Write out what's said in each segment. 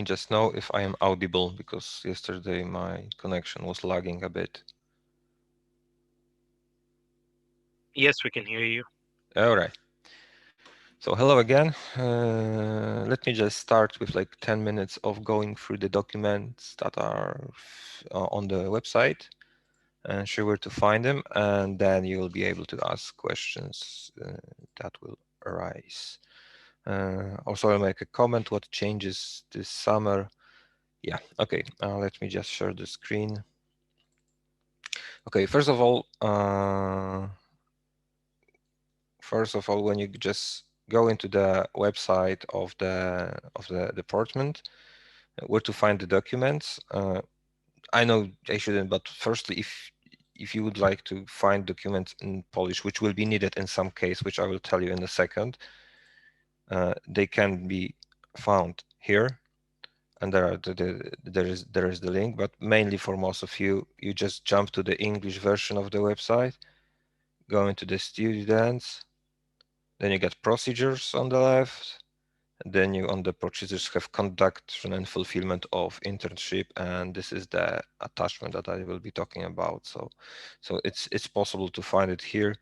just know if I am audible, because yesterday my connection was lagging a bit. Yes, we can hear you. All right. So hello again. Let me just start with like 10 minutes of going through the documents that are on the website and show where to find them, and then you will be able to ask questions that will arise. Also, I'll make a comment what changes this summer. Yeah, okay. Let me just share the screen. Okay, first of all, when you just go into the website of the department, where to find the documents. I know I shouldn't, but firstly, if you would like to find documents in Polish, which will be needed in some case, which I will tell you in a second, they can be found here, and there is the link. But mainly for most of you, you just jump to the English version of the website, go into the students, then you get procedures on the left, and then you on the procedures have conduction and fulfillment of internship, and this is the attachment that I will be talking about. So it's possible to find it here.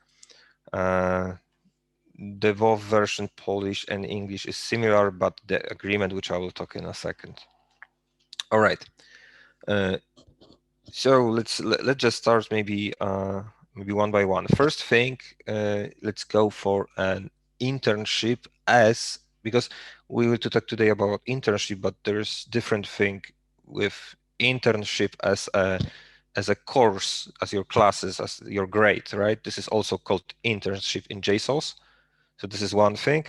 The both version Polish and English is similar, but the agreement, which I will talk in a second. All right. Uh, so let's just start maybe one by one. First thing, let's go for an internship, as because we will to talk today about internship, but there's different thing with internship as a course, as your classes, as your grade, right? This is also called internship in JSOS. So this is one thing,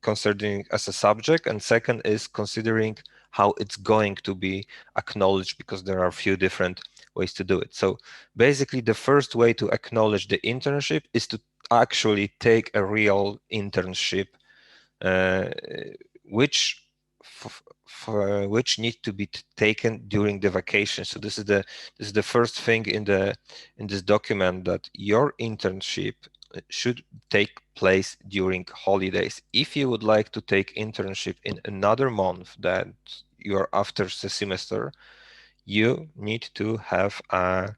considering as a subject, and second is considering how it's going to be acknowledged, because there are a few different ways to do it. So basically, the first way to acknowledge the internship is to actually take a real internship, uh, which which need to be taken during the vacation. So this is the first thing in this document, that your internship should take place during holidays. If you would like to take internship in another month that you are after the semester, you need to have an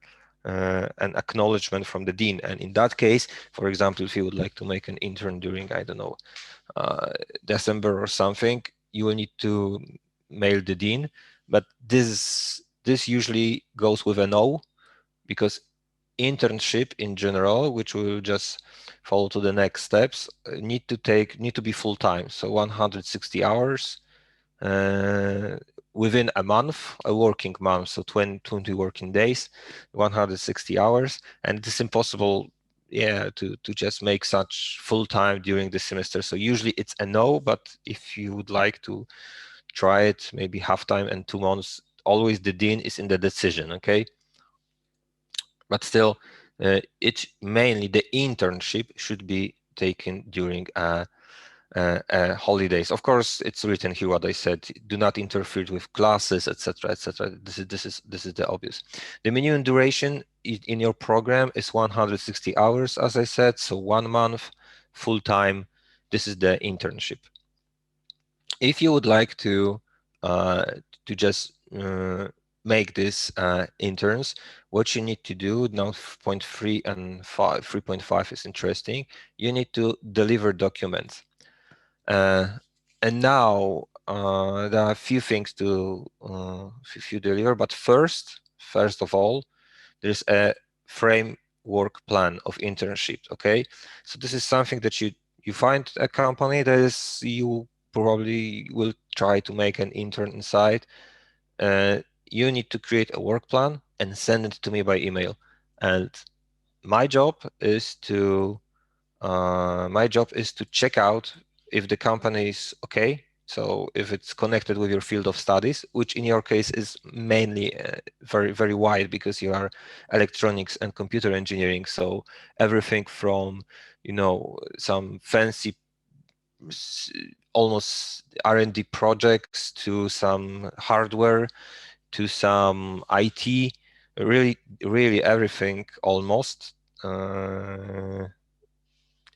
acknowledgement from the dean. And in that case, for example, if you would like to make an intern during, I don't know, uh, December or something, you will need to mail the dean. But this usually goes with a no, because internship in general, which we will just follow to the next steps, need to be full time, so 160 hours uh, within a month, a working month, so 20 working days, 160 hours, and it is impossible, yeah, to just make such full time during the semester. So usually it's a no, but if you would like to try it, maybe half time and 2 months, always the dean is in the decision, okay? But still, it's mainly the internship should be taken during holidays. Of course, it's written here what I said: do not interfere with classes, etc., etc. This is the obvious. The minimum duration in your program is 160 hours, as I said, so 1 month, full time. This is the internship. If you would like uh, to just make this interns, what you need to do now, point 3 and 5, 3.5 is interesting. You need to deliver documents. And now there are a few things to if you deliver, but first of all, there's a framework plan of internship. Okay, so this is something that you find a company that is, you probably will try to make an intern inside. Uh, you need to create a work plan and send it to me by email. And my job is to check out if the company is okay. So if it's connected with your field of studies, which in your case is mainly very, very wide, because you are electronics and computer engineering. So everything from, some fancy, almost R&D projects, to some hardware, to some IT, really, really everything almost. Uh,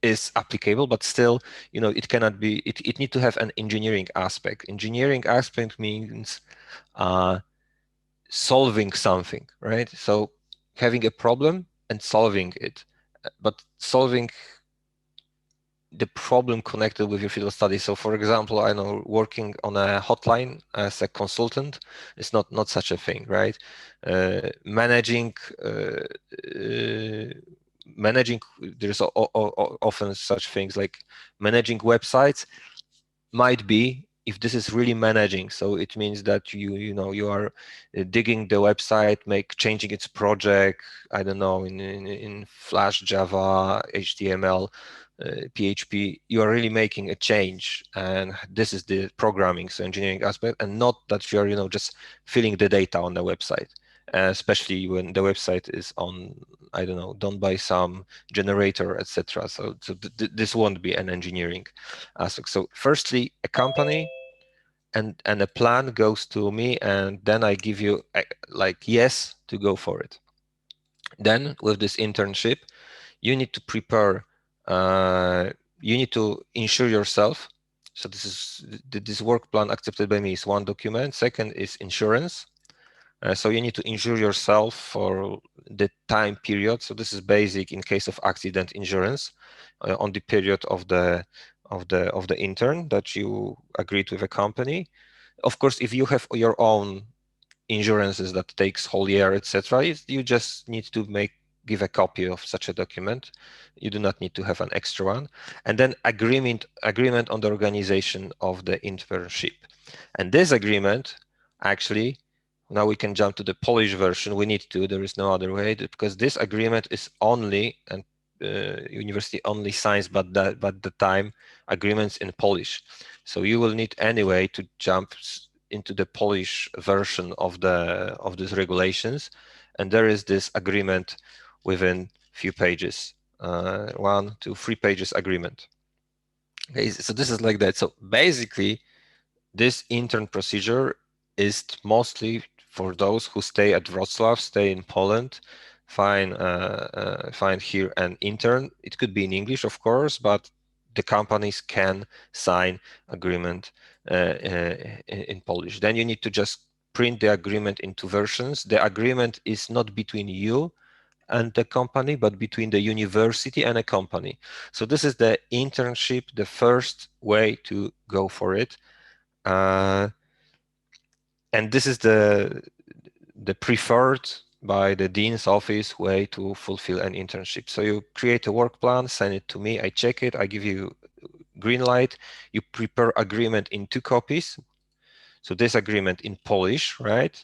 is applicable, but still, it cannot be, it need to have an engineering aspect. Engineering aspect means uh, solving something, right? So having a problem and solving it, but solving the problem connected with your field of study. So for example, I know working on a hotline as a consultant is not such a thing, right? Managing uh, managing, there's often such things like managing websites might be, if this is really managing, so it means that you are digging the website, changing its project, I don't know, in Flash, Java, HTML, PHP. You are really making a change, and this is the programming, so engineering aspect, and not that you're just filling the data on the website, especially when the website is on, I don't know, done by some generator, etc. So this won't be an engineering aspect. So firstly, a company and a plan goes to me, and then I give you like yes to go for it. Then with this internship, you need to prepare, you need to insure yourself. So this work plan accepted by me is one document. Second is insurance. So you need to insure yourself for the time period. So this is basic in case of accident insurance on the period of the intern that you agreed with a company. Of course, if you have your own insurances that takes whole year, etc., you just need to give a copy of such a document. You do not need to have an extra one. And then agreement on the organization of the internship. And this agreement, actually, now we can jump to the Polish version. We need to, there is no other way, because this agreement is only, and university only signs, but the time agreements in Polish. So you will need anyway to jump into the Polish version of these regulations, and there is this agreement within few pages, 1 to 3 pages agreement. Okay, so this is like that. So basically, this intern procedure is mostly for those who stay at Wrocław, stay in Poland, find here an intern. It could be in English, of course, but the companies can sign agreement in Polish. Then you need to just print the agreement into versions. The agreement is not between you and the company, but between the university and a company. So this is the internship, the first way to go for it. Uh, and this is the preferred by the dean's office way to fulfill an internship. So you create a work plan, send it to me, I check it, I give you green light, you prepare agreement in 2 copies. So this agreement in Polish, right?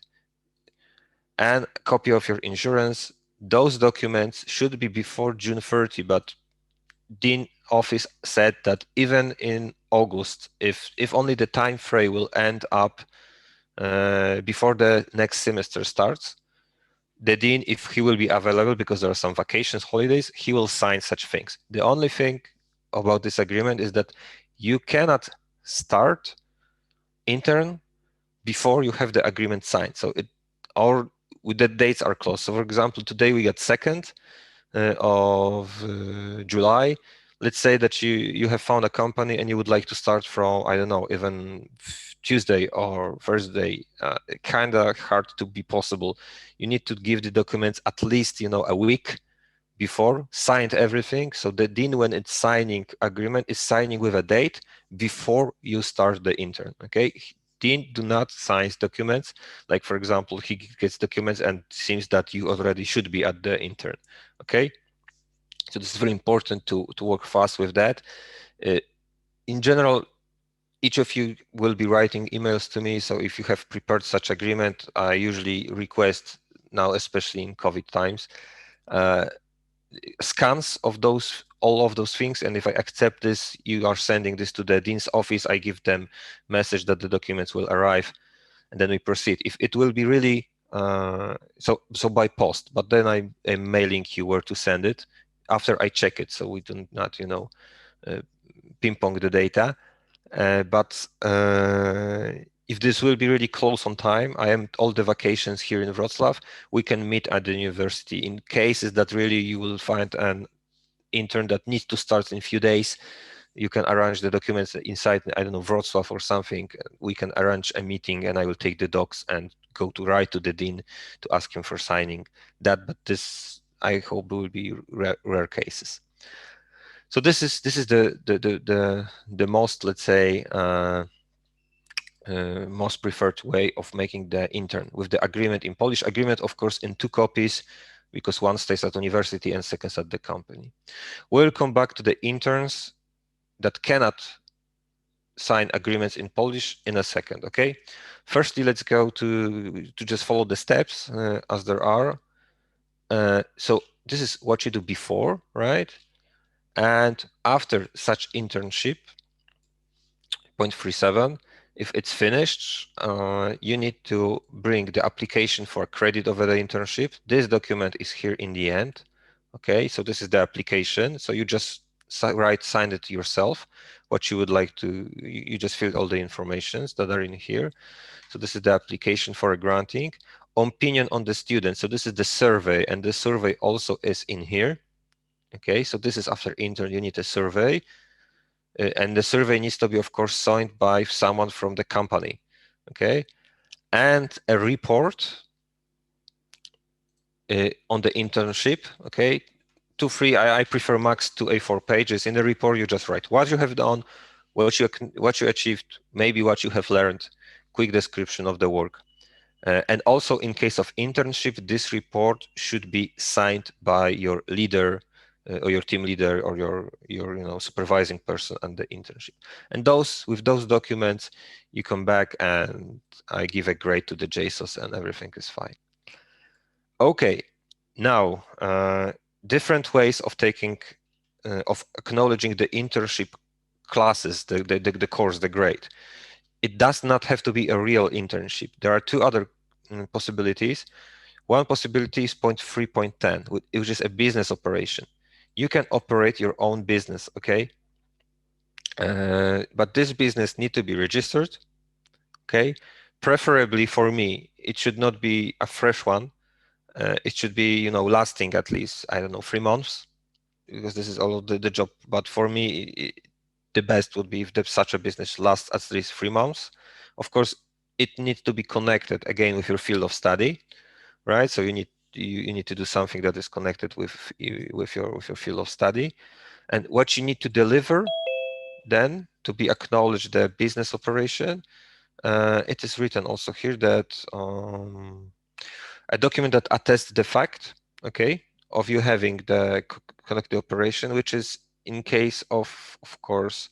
And a copy of your insurance. Those documents should be before June 30, but dean office said that even in August, if only the time frame will end up before the next semester starts, the dean, if he will be available, because there are some vacations, holidays, he will sign such things. The only thing about this agreement is that you cannot start intern before you have the agreement signed. So or the dates are close. So for example, today we got 2nd of July. Let's say that you have found a company and you would like to start from, I don't know, even Tuesday or Thursday. Kind of hard to be possible. You need to give the documents at least a week before, signed everything. So the dean, when it's signing agreement, is signing with a date before you start the intern. Okay, dean do not sign documents. Like for example, he gets documents and seems that you already should be at the intern. Okay. So this is very important to work fast with that. Uh, in general, each of you will be writing emails to me. So if you have prepared such agreement, I usually request now, especially in COVID times, uh, scans of all of those things. And if I accept this, you are sending this to the dean's office. I give them message that the documents will arrive, and then we proceed. If it will be really so by post, but then I'm mailing you where to send it after I check it, so we do not uh, ping pong the data. But if this will be really close on time, I am all the vacations here in Wrocław. We can meet at the university in cases that really you will find an intern that needs to start in a few days, you can arrange the documents inside, I don't know, Wrocław or something. We can arrange a meeting and I will take the docs and go to write to the dean to ask him for signing that. But this, I hope, will be rare cases. So this is the most, let's say, most preferred way of making the intern, with the agreement in Polish. Agreement, of course, in 2 copies, because one stays at university and second at the company. We'll come back to the interns that cannot sign agreements in Polish in a second, okay? Firstly, let's go to just follow the steps as there are. So this is what you do before, right? And after such internship, 0.37, if it's finished, you need to bring the application for credit over the internship. This document is here in the end. Okay, so this is the application. So you just sign it yourself, what you would like to, you just fill all the informations that are in here. So this is the application for a granting. Opinion on the student. So this is the survey, and the survey also is in here. Okay, so this is after intern, you need a survey. And the survey needs to be, of course, signed by someone from the company, okay? And a report on the internship, okay? 2, 3, I prefer max 2 A4 pages. In the report, you just write what you have done, what you achieved, maybe what you have learned, quick description of the work. And also, in case of internship, this report should be signed by your leader or your team leader or your supervising person on the internship. And with those documents, you come back and I give a grade to the JSOS and everything is fine. Okay, now different ways of taking of acknowledging the internship classes, the course, the grade. It does not have to be a real internship. There are two other possibilities. One possibility is 0.3.10, which is a business operation. You can operate your own business, okay? But this business need to be registered, okay? Preferably for me, it should not be a fresh one. It should be, lasting at least, I don't know, 3 months, because this is all of the job. But for me, the best would be if such a business lasts at least 3 months. Of course, it needs to be connected again with your field of study, right? So you need to do something that is connected with your field of study, and what you need to deliver then to be acknowledged the business operation. It is written also here that a document that attests the fact, okay, of you having the connected operation, which is in case of course,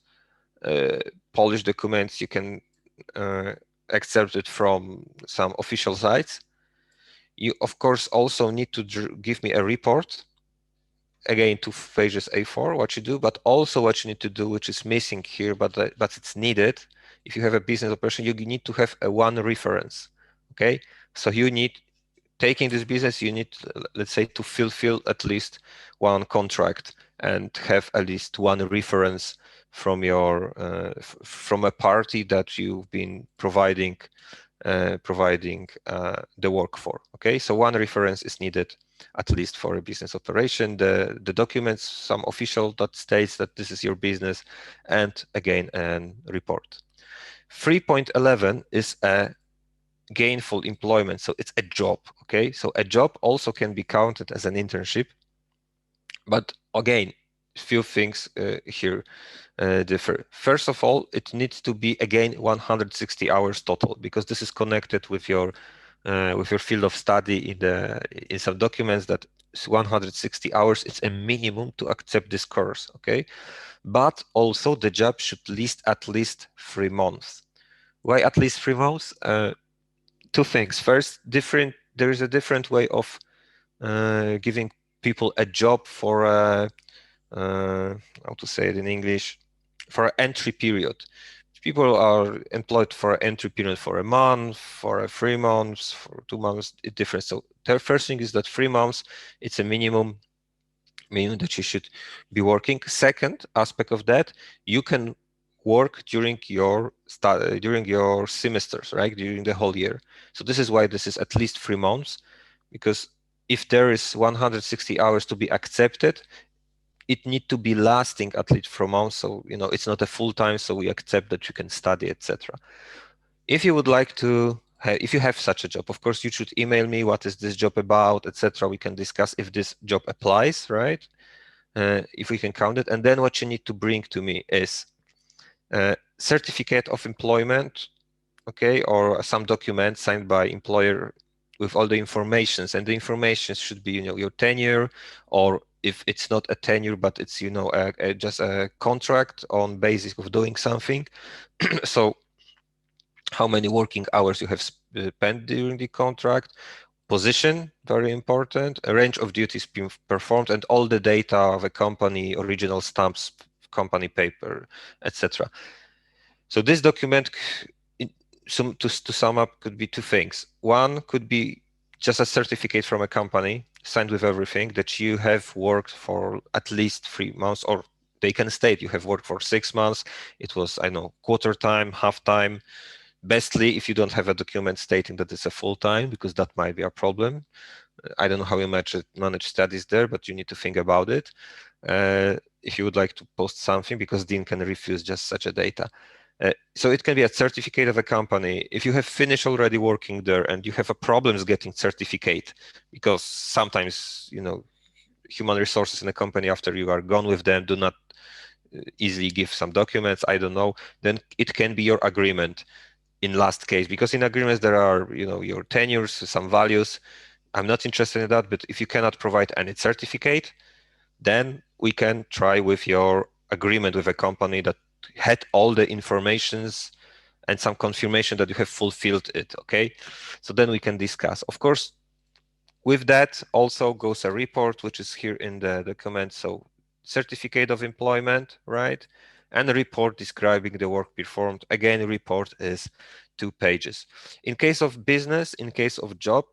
Polish documents, you can excerpt it from some official sites. You, of course, also need to give me a report, again, 2 pages A4, what you do, but also what you need to do, which is missing here, but it's needed. If you have a business operation, you need to have a one reference, okay? So you need, taking this business, you need, let's say, to fulfill at least one contract and have at least one reference from from a party that you've been providing the work for. Okay, so one reference is needed at least for a business operation. The documents, some official that states that this is your business, and again, an report. 3.11 is a gainful employment, so it's a job. Okay, so a job also can be counted as an internship, but again, few things here differ. First of all, it needs to be again 160 hours total, because this is connected with your field of study in some documents that 160 hours is a minimum to accept this course. Okay, but also the job should last at least 3 months. Why at least 3 months? Two things. First, there is a different way of giving people a job for how to say it in English, for an entry period. People are employed for an entry period for a month, for 3 months, for 2 months. It's different. So the first thing is that 3 months, it's a minimum that you should be working. Second aspect of that, you can work during your semesters, right? During the whole year. So this is why this is at least 3 months, because if there is 160 hours to be accepted, it need to be lasting at least for months. So it's not a full time. So we accept that you can study, etc. If you would like to, if you have such a job, of course you should email me. What is this job about, etc. We can discuss if this job applies, right? If we can count it, and then what you need to bring to me is certificate of employment, okay, or some document signed by employer with all the informations, and the information should be your tenure, or if it's not a tenure but it's just a contract on basis of doing something. So how many working hours you have spent during the contract, position, very important, a range of duties being performed, and all the data of a company, original stamps, company paper, etc. So this document, to sum up, could be two things. One could be just a certificate from a company signed with everything that you have worked for at least 3 months, or they can state you have worked for 6 months. It was, I know, quarter time, half time. Bestly, if you don't have a document stating that it's a full time, because that might be a problem. I don't know how you manage studies there, but you need to think about it. If you would like to post something, because Dean can refuse just such a data. So it can be a certificate of a company. If you have finished already working there and you have a problems getting certificate, because sometimes, human resources in a company after you are gone with them do not easily give some documents, I don't know, then it can be your agreement in last case, because in agreements there are, your tenures, some values. I'm not interested in that, but if you cannot provide any certificate, then we can try with your agreement with a company that had all the informations and some confirmation that you have fulfilled it, okay? So then we can discuss. Of course, with that also goes a report, which is here in the document. So certificate of employment, right? And a report describing the work performed. Again, report is 2 pages. In case of business, in case of job,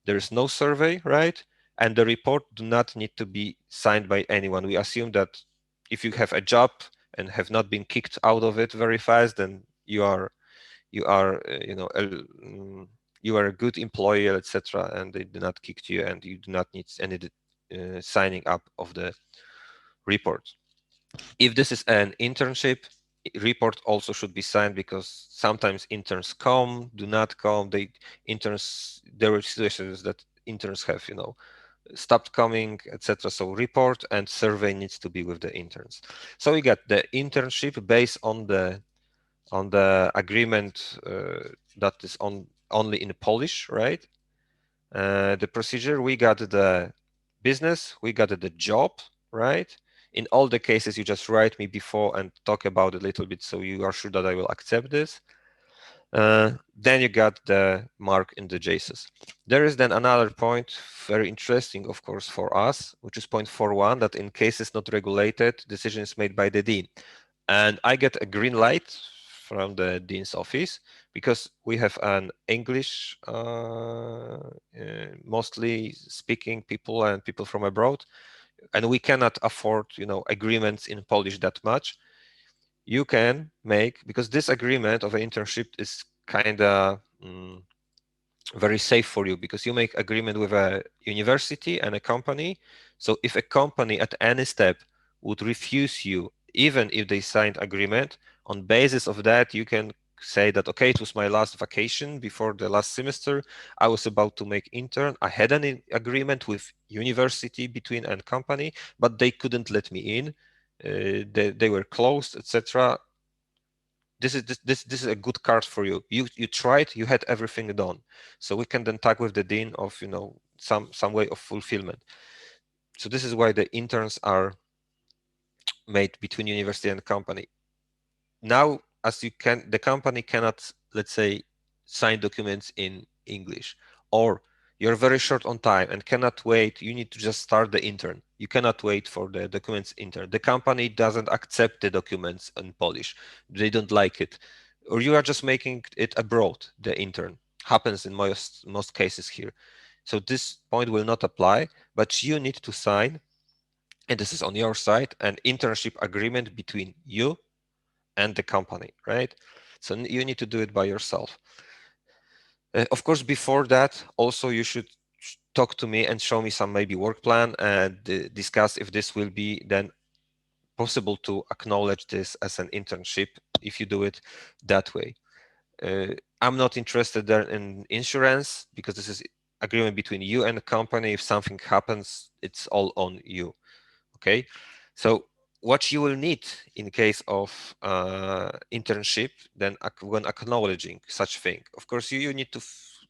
there is no survey, right? And the report do not need to be signed by anyone. We assume that if you have a job and have not been kicked out of it very fast, then you are a good employee, etc., and they do not kick you, and you do not need any signing up of the report. If this is an internship, report also should be signed, because sometimes interns come, do not come. There are situations that interns have stopped coming, etc. So report and survey needs to be with the interns. So we got the internship based on the agreement that is only in Polish, right? The procedure, we got the business, we got the job, right? In all the cases, you just write me before and talk about it a little bit, so you are sure that I will accept this. Then you got the mark in the JSON. There is then another point, very interesting, of course, for us, which is point 4.1, that in cases not regulated, decision is made by the dean. And I get a green light from the dean's office, because we have an English mostly speaking people and people from abroad, and we cannot afford agreements in Polish that much. You can make, because this agreement of an internship is kind of very safe for you, because you make agreement with a university and a company. So if a company at any step would refuse you, even if they signed agreement, on basis of that you can say that, okay, it was my last vacation before the last semester, I was about to make intern, I had an agreement with university between and company, but they couldn't let me in, they were closed, etc. This is a good card for you. You tried, you had everything done. So we can then tag with the dean of some way of fulfillment. So this is why the interns are made between university and company. Now, as you can, the company cannot, let's say, sign documents in English, or you're very short on time and cannot wait, you need to just start the intern, you cannot wait for the documents intern, the company doesn't accept the documents in Polish, they don't like it, or you are just making it abroad, the intern happens in most cases here. So this point will not apply, but you need to sign, and this is on your side, an internship agreement between you and the company, right? So you need to do it by yourself. Of course, before that, also you should talk to me and show me some maybe work plan and discuss if this will be then possible to acknowledge this as an internship if you do it that way. I'm not interested there in insurance because this is agreement between you and the company. If something happens, it's all on you. Okay, so what you will need in case of internship, then when acknowledging such thing, of course, you need to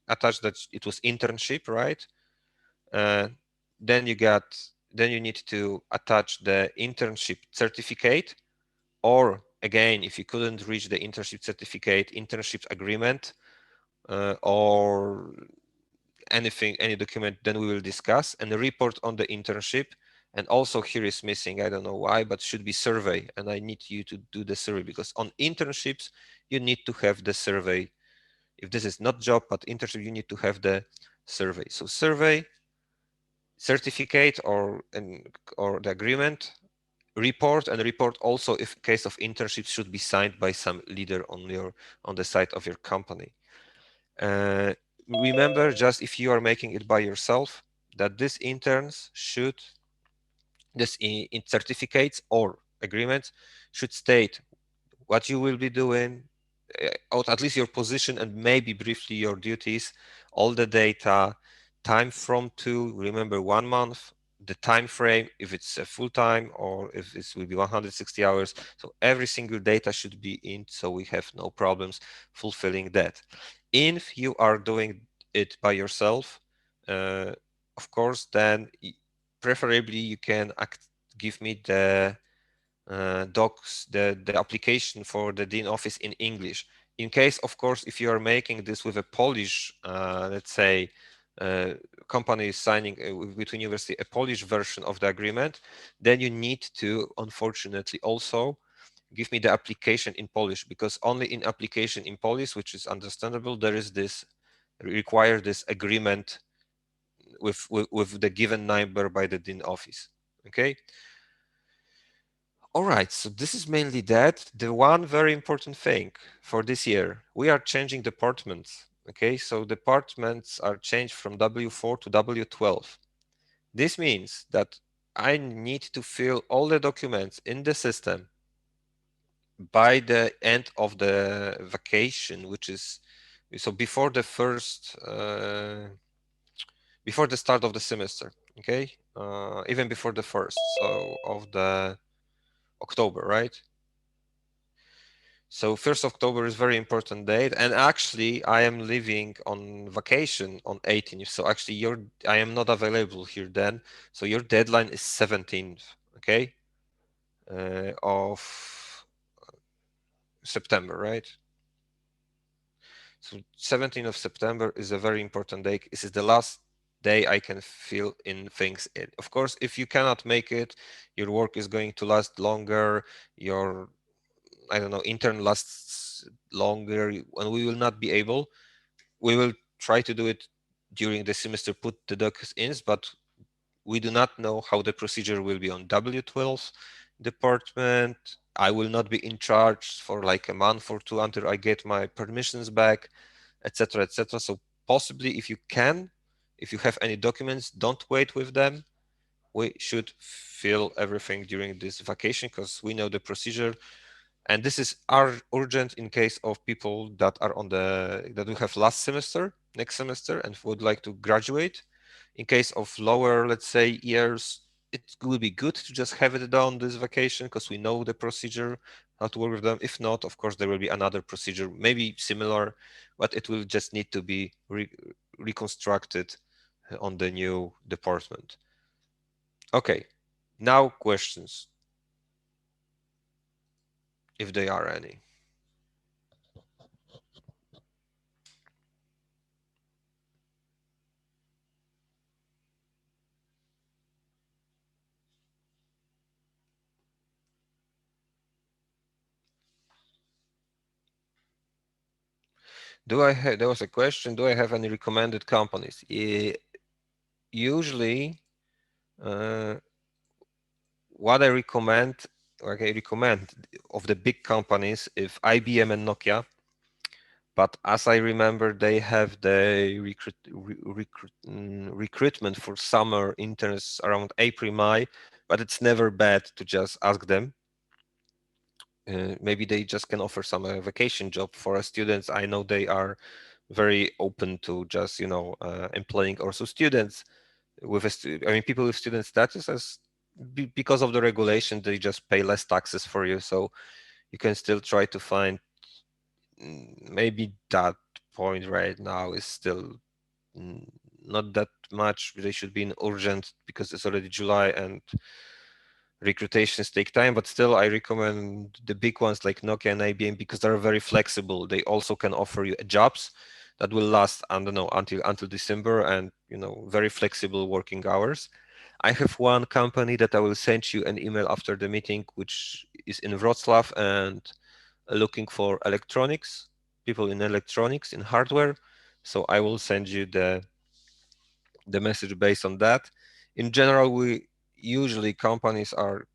attach that it was internship, right? Uh, then you need to attach the internship certificate, or again, if you couldn't reach the internship certificate, internship agreement, or anything, any document, then we will discuss, and report on the internship. And also here is missing, I don't know why, but should be survey, and I need you to do the survey because on internships you need to have the survey. If this is not job but internship, you need to have the survey. So survey, certificate, or the agreement, report, and report also if case of internship should be signed by some leader on the side of your company. Uh, Remember, just if you are making it by yourself, that these interns should, this in certificates or agreements should state what you will be doing, or at least your position and maybe briefly your duties, all the data, time from to, remember 1 month, the time frame, if it's a full time or if it will be 160 hours. So every single data should be in, so we have no problems fulfilling that. If you are doing it by yourself, uh, of course, then preferably you can give me the docs, the application for the Dean office in English. In case, of course, if you are making this with a Polish, let's say, uh, company is signing between university a Polish version of the agreement, then you need to, unfortunately, also give me the application in Polish, because only in application in Polish, which is understandable, there is this require this agreement with the given number by the Dean office. Okay. All right, so this is mainly that. The one very important thing for this year, we are changing departments. Okay, so departments are changed from W4 to W12. This means that I need to fill all the documents in the system by the end of the vacation, which is so before the start of the semester. Okay, even before the first, so of the October, right? So 1st October is very important date, and actually I am leaving on vacation on 18th. So actually I am not available here then. So your deadline is 17th, okay, of September, right? So 17th of September is a very important day. This is the last day I can fill in things in. Of course, if you cannot make it, your work is going to last longer. Your, I don't know, intern lasts longer, and we will not be able. We will try to do it during the semester, put the docs in, but we do not know how the procedure will be on W12 department. I will not be in charge for like a month or two until I get my permissions back, etc., etc. So possibly, if you can, if you have any documents, don't wait with them. We should fill everything during this vacation because we know the procedure, and this is urgent in case of people that are on the that we have last semester, next semester, and would like to graduate. In case of lower, let's say, years, it will be good to just have it done this vacation because we know the procedure, how to work with them. If not, of course, there will be another procedure, maybe similar, but it will just need to be reconstructed on the new department. Okay, now questions, if there are any. Do I have, there was a question, do I have any recommended companies? Usually, uh, what I recommend, of the big companies, if IBM and Nokia, But as I remember, they have the recruitment for summer interns around April, May, but it's never bad to just ask them. Maybe they just can offer some vacation job for students. I know they are very open to just, employing also students with I mean, people with student status as because of the regulation, they just pay less taxes for you. So you can still try to find maybe that point right now is still mm, not that much. They should be in urgent because it's already July and recruitations take time, but still I recommend the big ones like Nokia and IBM because they're very flexible. They also can offer you jobs that will last, I don't know, until December, and very flexible working hours. I have one company that I will send you an email after the meeting, which is in Wrocław and looking for electronics, people in electronics, in hardware. So I will send you the message based on that. In general, we usually companies are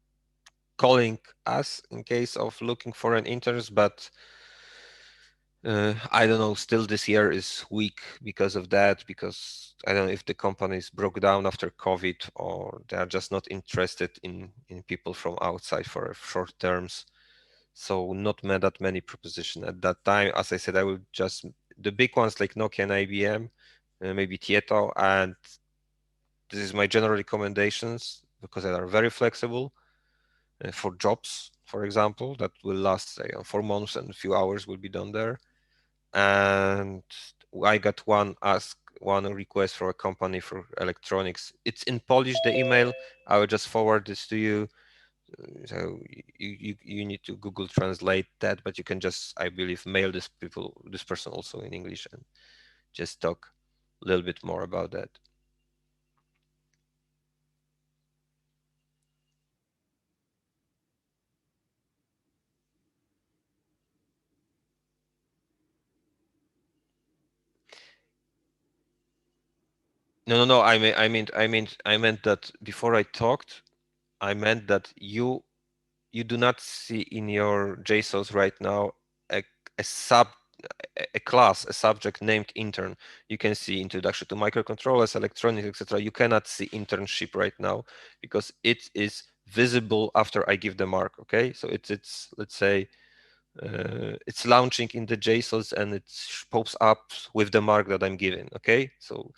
calling us in case of looking for an interns, but I don't know. Still, this year is weak because of that. Because I don't know if the companies broke down after COVID or they are just not interested in people from outside for short terms. So not that many proposition at that time. As I said, I will just the big ones like Nokia and IBM, maybe Tieto, and this is my general recommendations because they are very flexible for jobs, for example, that will last say 4 months and a few hours will be done there. And I got one request for a company for electronics. It's in Polish, the email. I will just forward this to you. So you need to Google translate that, but you can just, I believe, mail this person also in English and just talk a little bit more about that. No. I meant that before I talked, I meant that you do not see in your JSONs right now a, a sub a class, a subject named intern. You can see introduction to microcontrollers, electronics, etc. You cannot see internship right now because it is visible after I give the mark. Okay, so it's let's say it's launching in the JSONs and it pops up with the mark that I'm giving. Okay, so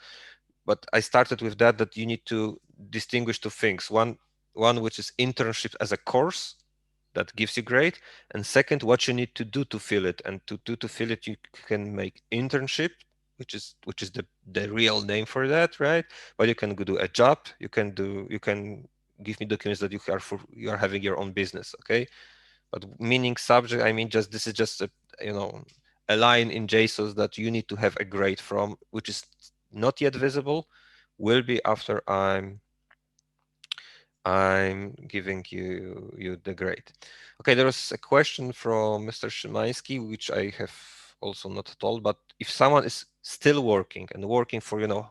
but I started with that you need to distinguish two things. One which is internship as a course that gives you grade, and second, what you need to do to fill it. And to fill it, you can make internship, which is the real name for that, right? But you can go do a job. You can give me documents that you are having your own business, okay? But meaning subject, I mean just this is just you know a line in JSON that you need to have a grade from, which is not yet visible, will be after I'm giving you the grade. Okay, there was a question from Mr. Szymański, which I have also not told, but if someone is still working and working for a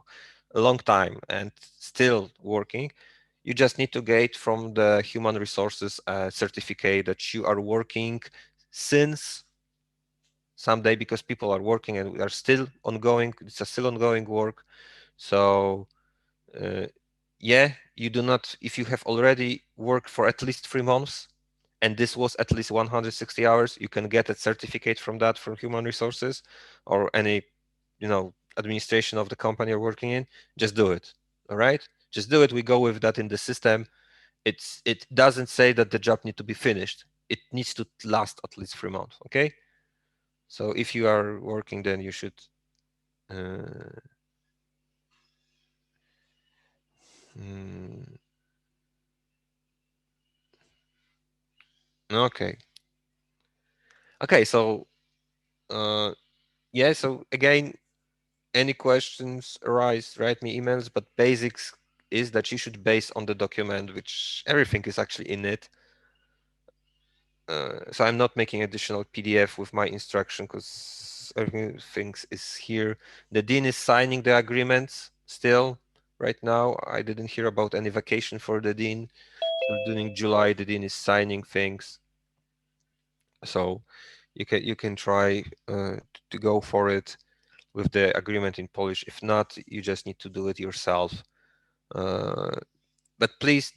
long time and still working, you just need to get from the human resources a certificate that you are working since someday, because people are working and we are still ongoing. It's a still ongoing work. So uh, yeah, you do not, if you have already worked for at least 3 months and this was at least 160 hours, you can get a certificate from that from human resources or any administration of the company you're working in. Just do it. All right, just do it. We go with that in the system. It doesn't say that the job need to be finished. It needs to last at least 3 months. Okay, so if you are working, then you should uh, mm, okay. Okay, so uh, yeah, so again, any questions arise, write me emails, but basics is that you should base on the document, which everything is actually in it. So I'm not making additional PDF with my instruction because everything is here. The dean is signing the agreements still right now. I didn't hear about any vacation for the dean. So during July, the dean is signing things. So you can try to go for it with the agreement in Polish. If not, you just need to do it yourself. Uh, but please,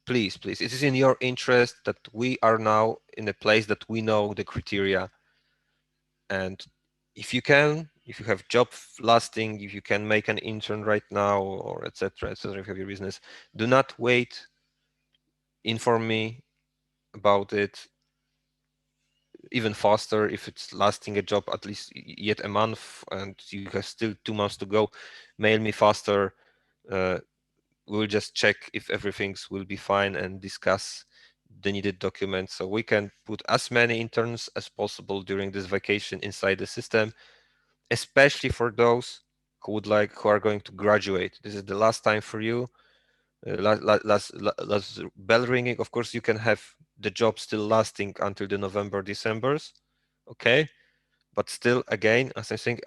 please, it is in your interest that we are now in a place that we know the criteria, and if you can, if you have job lasting, if you can make an intern right now, or etc., etc., if you have your business, do not wait. Inform me about it even faster. If it's lasting a job at least yet a month and you have still 2 months to go, mail me faster. uh, we'll just check if everything's will be fine and discuss the needed documents so we can put as many interns as possible during this vacation inside the system, especially for those who are going to graduate. This is the last time for you. Last bell ringing. Of course, you can have the job still lasting until the November, December's, okay? But still, again, as I think,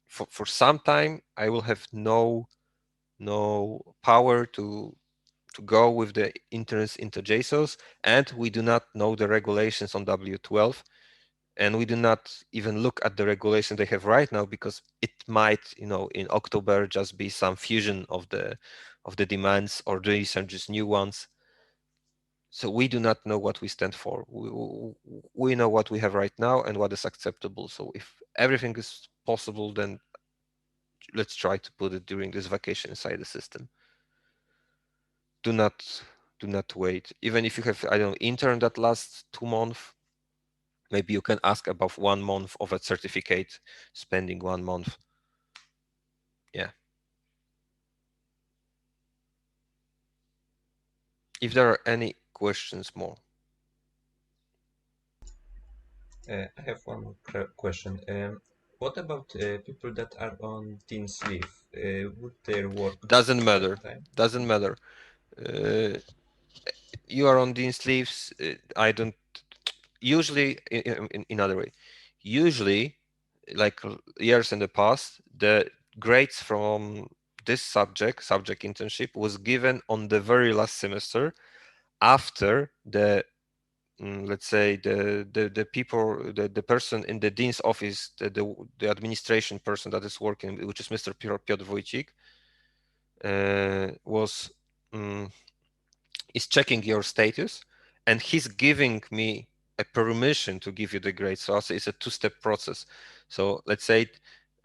for some time I will have no power to go with the interns into JSONs, and we do not know the regulations on W12, and we do not even look at the regulation they have right now because it might, in October just be some fusion of the demands, or these are just new ones. So we do not know what we stand for. We know what we have right now and what is acceptable. So if everything is possible, then let's try to put it during this vacation inside the system. Do not do not wait. Even if you have, I don't know, intern that lasts 2 months, maybe you can ask above 1 month of a certificate, spending 1 month. Yeah. If there are any questions more. I have one more question. What about people that are on Dean's leave? Would their work Doesn't at that matter. time? Doesn't matter. Uh, you are on Dean's leaves. I don't usually in other way. Usually, like years in the past, the grades from this subject internship was given on the very last semester after the let's say the people the person in the dean's office, the administration person that is working, which is Mr. Piotr Wojcik, was um, is checking your status, and he's giving me a permission to give you the grade. So also it's a two-step process. So let's say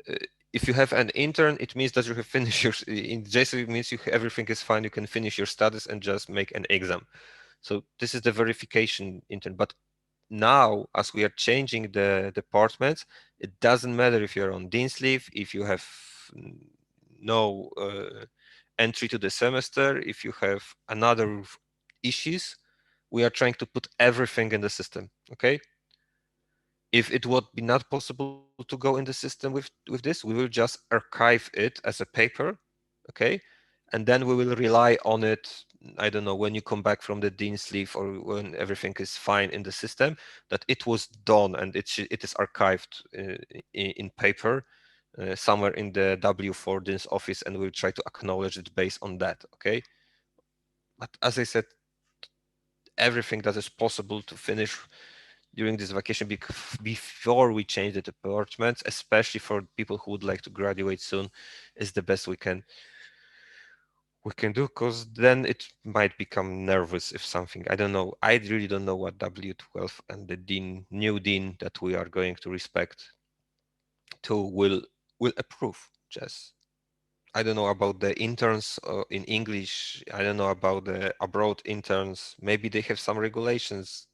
uh, if you have an intern, it means that you have finished your in JSON, it means everything is fine, you can finish your status and just make an exam. So this is the verification intern. But now, as we are changing the departments, it doesn't matter if you're on dean's leave, if you have no entry to the semester, if you have another issues, we are trying to put everything in the system. Okay. If it would be not possible to go in the system with this, we will just archive it as a paper. Okay. And then we will rely on it, I don't know, when you come back from the dean's leave or when everything is fine in the system, that it was done and it is archived in paper somewhere in the W4 dean's office, and we'll try to acknowledge it based on that. Okay. But as I said, everything that is possible to finish during this vacation before we change the departments, especially for people who would like to graduate soon, is the best we can do, because then it might become nervous if something, I don't know, I really don't know what W12 and the new dean that we are going to respect to will approve. Just I don't know about the interns in English. I don't know about the abroad interns. Maybe they have some regulations.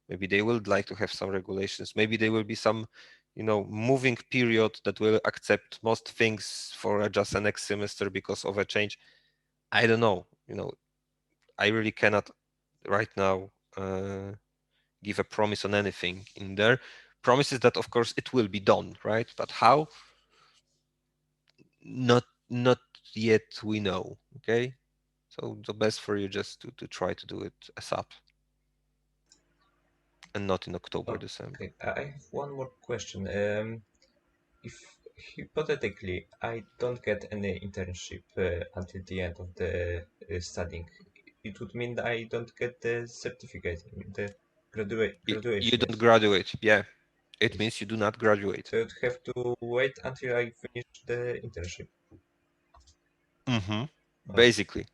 Maybe they would like to have some regulations. Maybe there will be some, moving period that will accept most things for just the next semester because of a change. I don't know. I really cannot right now give a promise on anything in there. Promises that, of course, it will be done, right? But how? Not yet. We know. Okay. So the best for you just to try to do it ASAP and not in October, December. Okay, I have one more question. If hypothetically I don't get any internship until the end of the studying, it would mean that I don't get the certificate, the You graduation, don't yes. graduate. Yeah. It means you do not graduate. So you'd have to wait until I finish the internship. Mm-hmm. Oh, Basically,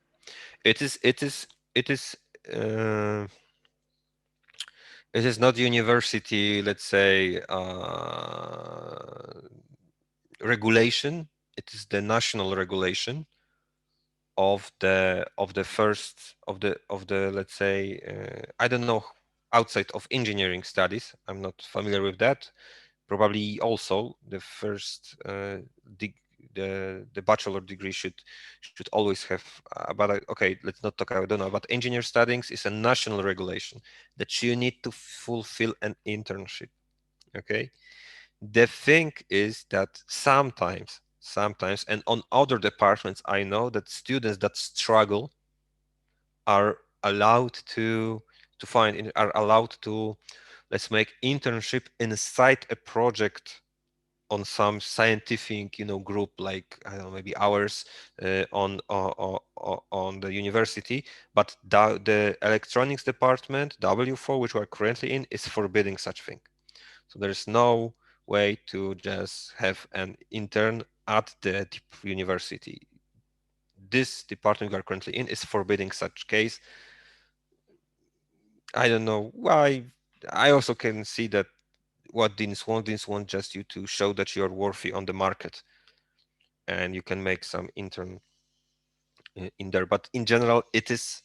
it is uh, it is not university, let's say, regulation. It is the national regulation of the first of the let's say, I don't know, outside of engineering studies. I'm not familiar with that. Probably also the first the bachelor degree should always have, okay, let's not talk, I don't know, but engineer studies is a national regulation that you need to fulfill an internship. Okay, the thing is that sometimes and on other departments, I know that students that struggle are allowed to are allowed to, let's make internship inside a project on some scientific, group, like, I don't know, maybe hours on the university. But the electronics department, W4, which we're currently in, is forbidding such thing. So there's no way to just have an intern at the university. This department we are currently in is forbidding such case. I don't know why. I also can see that what deans want just you to show that you're worthy on the market, and you can make some intern in there. But in general, it is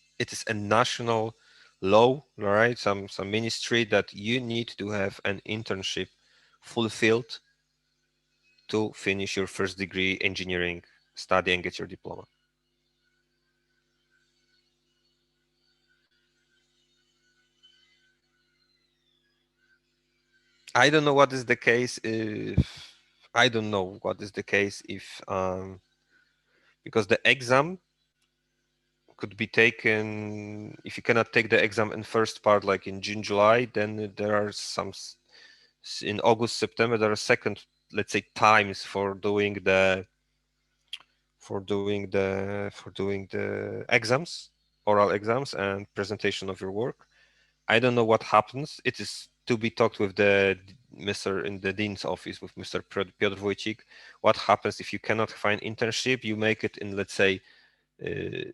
a national law, right? Some ministry that you need to have an internship fulfilled to finish your first degree engineering study and get your diploma. I don't know what is the case if I don't know what is the case if because the exam could be taken, if you cannot take the exam in first part like in June, July, then there are some in August, September, there are second, let's say, times for doing the exams, oral exams and presentation of your work. I don't know what happens. It is to be talked with the Mr. in the dean's office with Mr. Piotr Wojcik. What happens if you cannot find internship? You make it in, let's say, uh,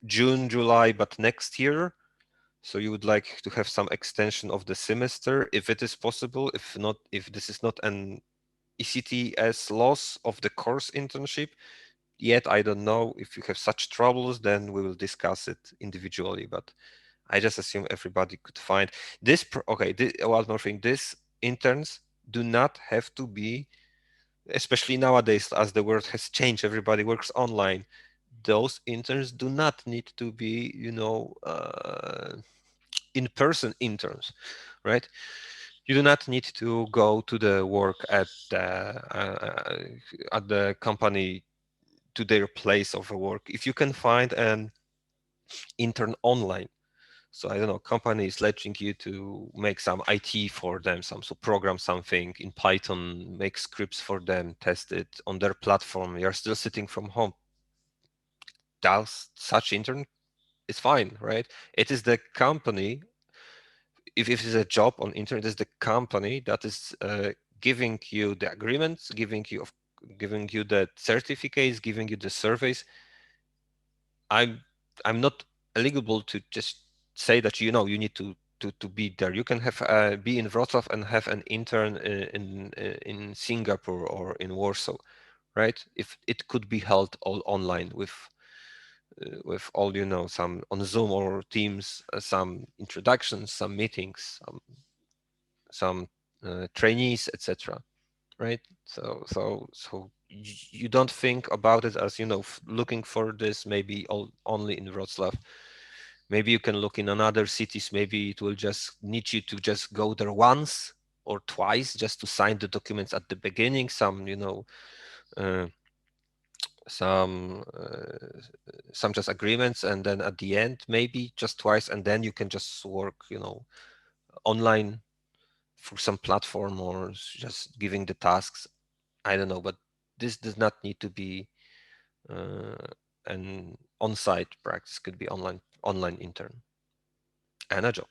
June, July, but next year. So you would like to have some extension of the semester, if it is possible. If not, if this is not an ECTS loss of the course internship, yet I don't know. If you have such troubles, then we will discuss it individually. But I just assume everybody could find this. Okay, one more thing. These interns do not have to be, especially nowadays, as the world has changed, everybody works online. Those interns do not need to be, in-person interns, right? You do not need to go to the work at the company, to their place of work. If you can find an intern online, so I don't know, company is letting you to make some IT for them, so program something in Python, make scripts for them, test it on their platform. You're still sitting from home. Does such intern is fine, right? It is the company, if it's a job on internet, it's the company that is giving you the agreements, giving you the certificates, giving you the surveys. I'm i'm not eligible to just say that, you need to be there. You can have be in Wrocław and have an intern in Singapore or in Warsaw, right? If it could be held all online with all, some on Zoom or Teams, some introductions, some meetings, some trainees, etc. Right? So you don't think about it as, looking for this maybe only in Wrocław. Maybe you can look in another cities. Maybe it will just need you to just go there once or twice just to sign the documents at the beginning, uh, some uh, some just agreements, and then at the end maybe just twice, and then you can just work, online for some platform, or just giving the tasks. I don't know, but this does not need to be uh, an on-site practice. Could be online intern and a job.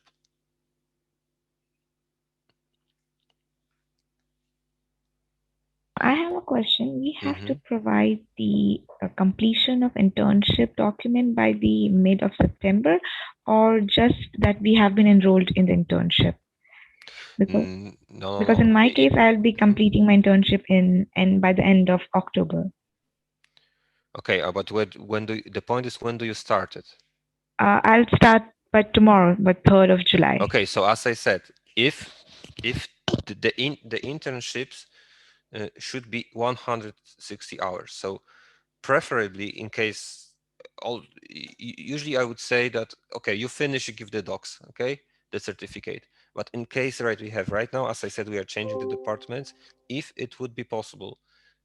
I have a question. We have to Mhm. provide the completion of internship document by the mid of September, or just that we have been enrolled in the internship? Because No, no, because no. in my case, I'll be Mhm. completing my internship in and by the end of October. Okay, but the point is, when do you start it? I'll start by tomorrow, but 3rd of July. Okay, so as I said, if the internships should be 160 hours. So preferably, in case usually I would say that, okay, you finish, you give the docs, okay, the certificate. But in case, right, we have right now, as I said, we are changing the departments. If it would be possible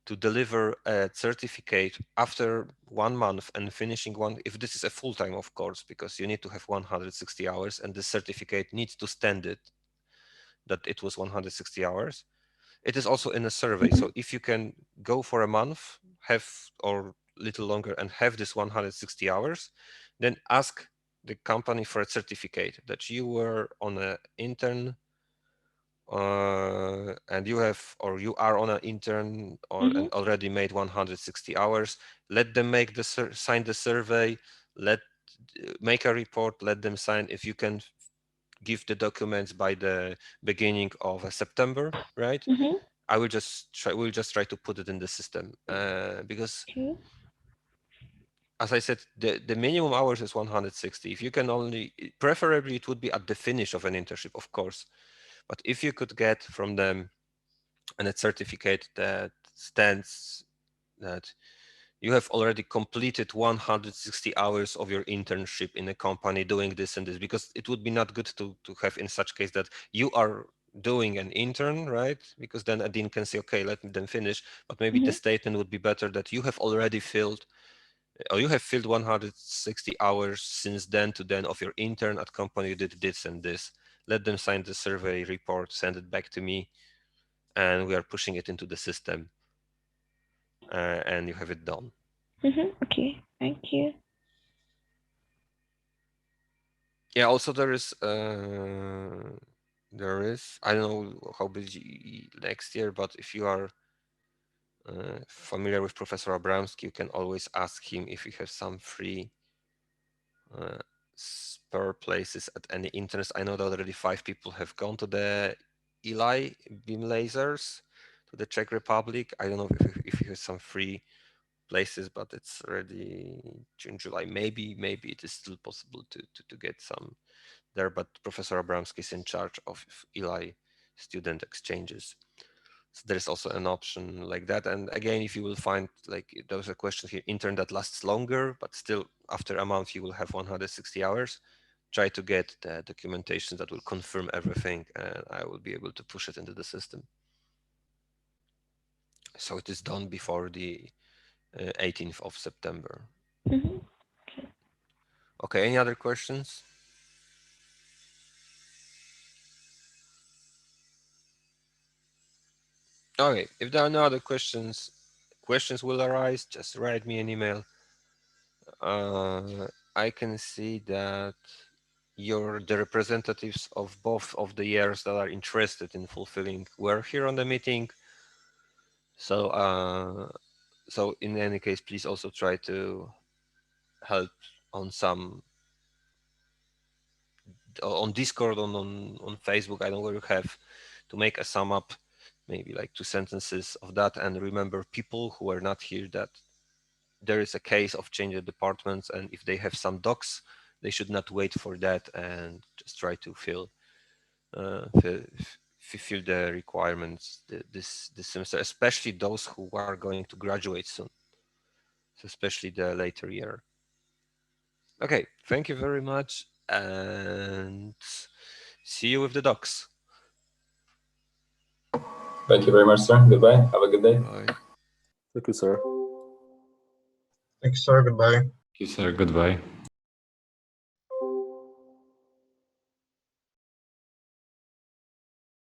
to deliver a certificate after 1 month and finishing one, if this is a full-time, of course, because you need to have 160 hours and the certificate needs to stand it, that it was 160 hours. It is also in a survey. Mhm. So if you can go for a month, have or little longer and have this 160 hours, then ask the company for a certificate that you were on an intern and you have or you are on an intern or and Mhm. already made 160 hours. Let them make the sign the survey. Make a report. Let them sign. If you can give the documents by the beginning of September, right? Mhm. I will just try. We'll just try to put it in the system because, Okay. as I said, the minimum hours is 160. If you can only, preferably, it would be at the finish of an internship, of course. But if you could get from them a certificate that stands that you have already completed 160 hours of your internship in a company doing this and this, because it would be not good to have in such case that you are doing an intern, right? Because then a dean can say, okay, let them finish, but maybe the Mhm. statement would be better that you have already filled or you have filled 160 hours since then to then of your intern at company, you did this and this. Let them sign the survey report, send it back to me, and we are pushing it into the system, and you have it done. Mhm. Okay. Thank you. Yeah, also there is, I don't know how busy next year, but if you are familiar with Professor Abramski, you can always ask him if he has some free uh, spare places at any interest. I know that already 5 people have gone to the Eli beam lasers to the Czech Republic. I don't know if he has some free places, but it's already June, July. Maybe it is still possible to get some there, but Professor Abramski is in charge of Eli student exchanges. So there's also an option like that. And again, if you will find, like there was a question here, intern that lasts longer, but still after a month you will have 160 hours. Try to get the documentation that will confirm everything, and I will be able to push it into the system. So it is done before the 18th of September. Mhm. Okay, any other questions? Okay, if there are no other questions will arise, just write me an email. I can see that you're the representatives of both of the years that are interested in fulfilling were here on the meeting. So, so in any case, please also try to help on some on Discord, on Facebook. I don't know where you have to make a sum up, maybe like 2 sentences of that, and remember people who are not here that there is a case of changing departments, and if they have some docs, they should not wait for that and just try to fulfill the requirements this semester, especially those who are going to graduate soon. So especially the later year. Okay, thank you very much, and see you with the docs. Thank you very much, sir. Goodbye. Have a good day. Bye. Thank you, sir. Thanks, sir. Goodbye. Thank you, sir. Goodbye.